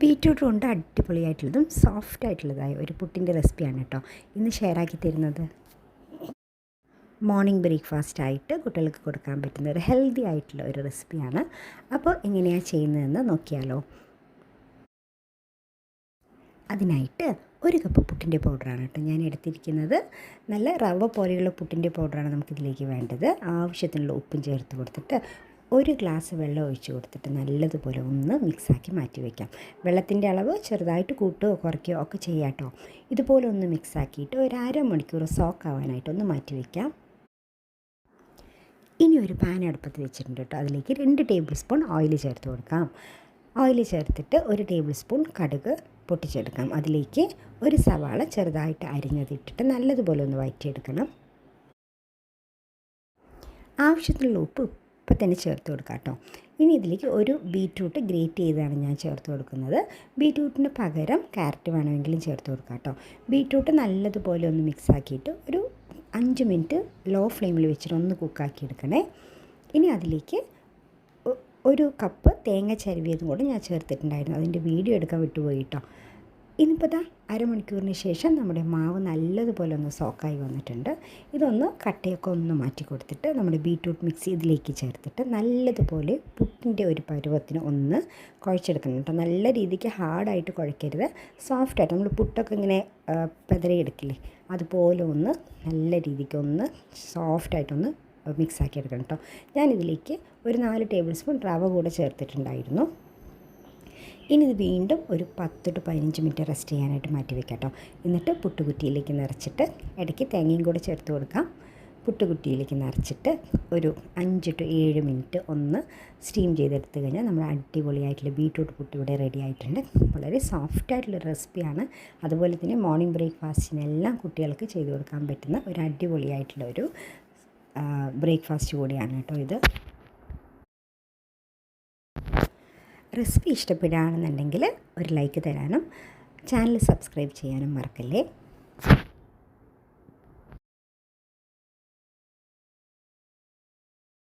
Beetroot കൊണ്ട് അടിപൊളിയായിട്ടുള്ളതും soft ആയിട്ടുള്ളതായ ഒരു പുട്ടിൻ്റെ റെസിപ്പിയാണ് കേട്ടോ ഇന്ന് ഷെയർ ആക്കി തരുന്നത്. മോർണിംഗ് ബ്രേക്ക്ഫാസ്റ്റ് ആയിട്ട് കുട്ടികൾക്ക് കൊടുക്കാൻ പറ്റുന്ന ഒരു ഹെൽത്തി ആയിട്ടുള്ള ഒരു റെസിപ്പിയാണ്. അപ്പോൾ എങ്ങനെയാണ് ചെയ്യുന്നതെന്ന് നോക്കിയാലോ. അതിനായിട്ട് ഒരു കപ്പ് പുട്ടിൻ്റെ പൗഡറാണ് കേട്ടോ ഞാൻ എടുത്തിരിക്കുന്നത്. നല്ല റവ പോലെയുള്ള പുട്ടിൻ്റെ പൗഡറാണ് നമുക്കിതിലേക്ക് വേണ്ടത്. ആവശ്യത്തിനുള്ള ഉപ്പും ചേർത്ത് കൊടുത്തിട്ട് ഒരു ഗ്ലാസ് വെള്ളം ഒഴിച്ച് കൊടുത്തിട്ട് നല്ലതുപോലെ ഒന്ന് മിക്സാക്കി മാറ്റി വയ്ക്കാം. വെള്ളത്തിൻ്റെ അളവ് ചെറുതായിട്ട് കൂട്ടുകയോ കുറയ്ക്കുകയോ ഒക്കെ ചെയ്യാം കേട്ടോ. ഇതുപോലെ ഒന്ന് മിക്സാക്കിയിട്ട് ഒരു അരമണിക്കൂർ സോക്ക് ആവാനായിട്ടൊന്ന് മാറ്റി വയ്ക്കാം. ഇനി ഒരു പാൻ അടുപ്പത്ത് വെച്ചിട്ടുണ്ട് കേട്ടോ. അതിലേക്ക് 2 ടേബിൾ സ്പൂൺ ഓയിൽ ചേർത്ത് കൊടുക്കാം. ഓയിൽ ചേർത്തിട്ട് 1 ടേബിൾ സ്പൂൺ കടുക് പൊട്ടിച്ചെടുക്കാം. അതിലേക്ക് ഒരു സവാള ചെറുതായിട്ട് അരിഞ്ഞതിട്ടിട്ട് നല്ലതുപോലെ ഒന്ന് വഴറ്റിയെടുക്കണം. ആവശ്യത്തിനുള്ള ഉപ്പ് ഇപ്പം തന്നെ ചേർത്ത് കൊടുക്കാം കേട്ടോ. ഇനി ഇതിലേക്ക് ഒരു ബീറ്റ്റൂട്ട് ഗ്രേറ്റ് ചെയ്താണ് ഞാൻ ചേർത്ത് കൊടുക്കുന്നത്. ബീറ്റ്റൂട്ടിന് പകരം ക്യാരറ്റ് വേണമെങ്കിലും ചേർത്ത് കൊടുക്കാം കേട്ടോ. ബീറ്റ്റൂട്ട് നല്ലതുപോലെ ഒന്ന് മിക്സാക്കിയിട്ട് ഒരു 5 മിനിറ്റ് ലോ ഫ്ലെയിമിൽ വെച്ചിട്ട് ഒന്ന് കുക്കാക്കി എടുക്കണേ. ഇനി അതിലേക്ക് ഒരു കപ്പ് തേങ്ങ ചിരവിയതും കൂടെ ഞാൻ ചേർത്തിട്ടുണ്ടായിരുന്നു. അതിൻ്റെ വീഡിയോ എടുക്കാൻ വിട്ടുപോയി കേട്ടോ. ഇനിയിപ്പോൾ ദാ അരമണിക്കൂറിന് ശേഷം നമ്മുടെ മാവ് നല്ലതുപോലെ ഒന്ന് സോക്കായി വന്നിട്ടുണ്ട്. ഇതൊന്ന് കട്ടയൊക്കെ ഒന്ന് മാറ്റി കൊടുത്തിട്ട് നമ്മുടെ ബീറ്റ്റൂട്ട് മിക്സ് ഇതിലേക്ക് ചേർത്തിട്ട് നല്ലതുപോലെ പുട്ടിൻ്റെ ഒരു പരുവത്തിന് ഒന്ന് കുഴച്ചെടുക്കണം കേട്ടോ. നല്ല രീതിക്ക് ഹാർഡായിട്ട് കുഴക്കരുത്, സോഫ്റ്റായിട്ട് നമ്മൾ പുട്ടൊക്കെ ഇങ്ങനെ പെതറിയെടുക്കില്ലേ അതുപോലെ ഒന്ന് നല്ല രീതിക്ക് ഒന്ന് സോഫ്റ്റായിട്ടൊന്ന് മിക്സാക്കി എടുക്കണം കേട്ടോ. ഞാനിതിലേക്ക് ഒരു 4 ടേബിൾ സ്പൂൺ റവ കൂടെ ചേർത്തിട്ടുണ്ടായിരുന്നു. ഇനി ഇത് വീണ്ടും ഒരു 10 to 15 മിനിറ്റ് റെസ്റ്റ് ചെയ്യാനായിട്ട് മാറ്റി വയ്ക്കാം കേട്ടോ. എന്നിട്ട് പുട്ടുകുറ്റിയിലേക്ക് നിറച്ചിട്ട് ഇടയ്ക്ക് തേങ്ങയും കൂടെ ചേർത്ത് കൊടുക്കാം. പുട്ടുകുറ്റിയിലേക്ക് നിറച്ചിട്ട് ഒരു 5 to 7 മിനിറ്റ് ഒന്ന് സ്റ്റീം ചെയ്തെടുത്ത് കഴിഞ്ഞാൽ നമ്മൾ അടിപൊളിയായിട്ടുള്ള ബീറ്റ്റൂട്ട് പുട്ട് ഇവിടെ റെഡി ആയിട്ടുണ്ട്. വളരെ സോഫ്റ്റായിട്ടുള്ള റെസിപ്പിയാണ്. അതുപോലെ തന്നെ മോർണിംഗ് ബ്രേക്ക്ഫാസ്റ്റിനെല്ലാം കുട്ടികൾക്ക് ചെയ്ത് കൊടുക്കാൻ പറ്റുന്ന ഒരു അടിപൊളിയായിട്ടുള്ള ഒരു ബ്രേക്ക്ഫാസ്റ്റ് കൂടിയാണ് കേട്ടോ ഇത്. റെസിപ്പി ഇഷ്ടപ്പെടുകയാണെന്നുണ്ടെങ്കിൽ ഒരു ലൈക്ക് തരാനും ചാനൽ സബ്സ്ക്രൈബ് ചെയ്യാനും മറക്കല്ലേ.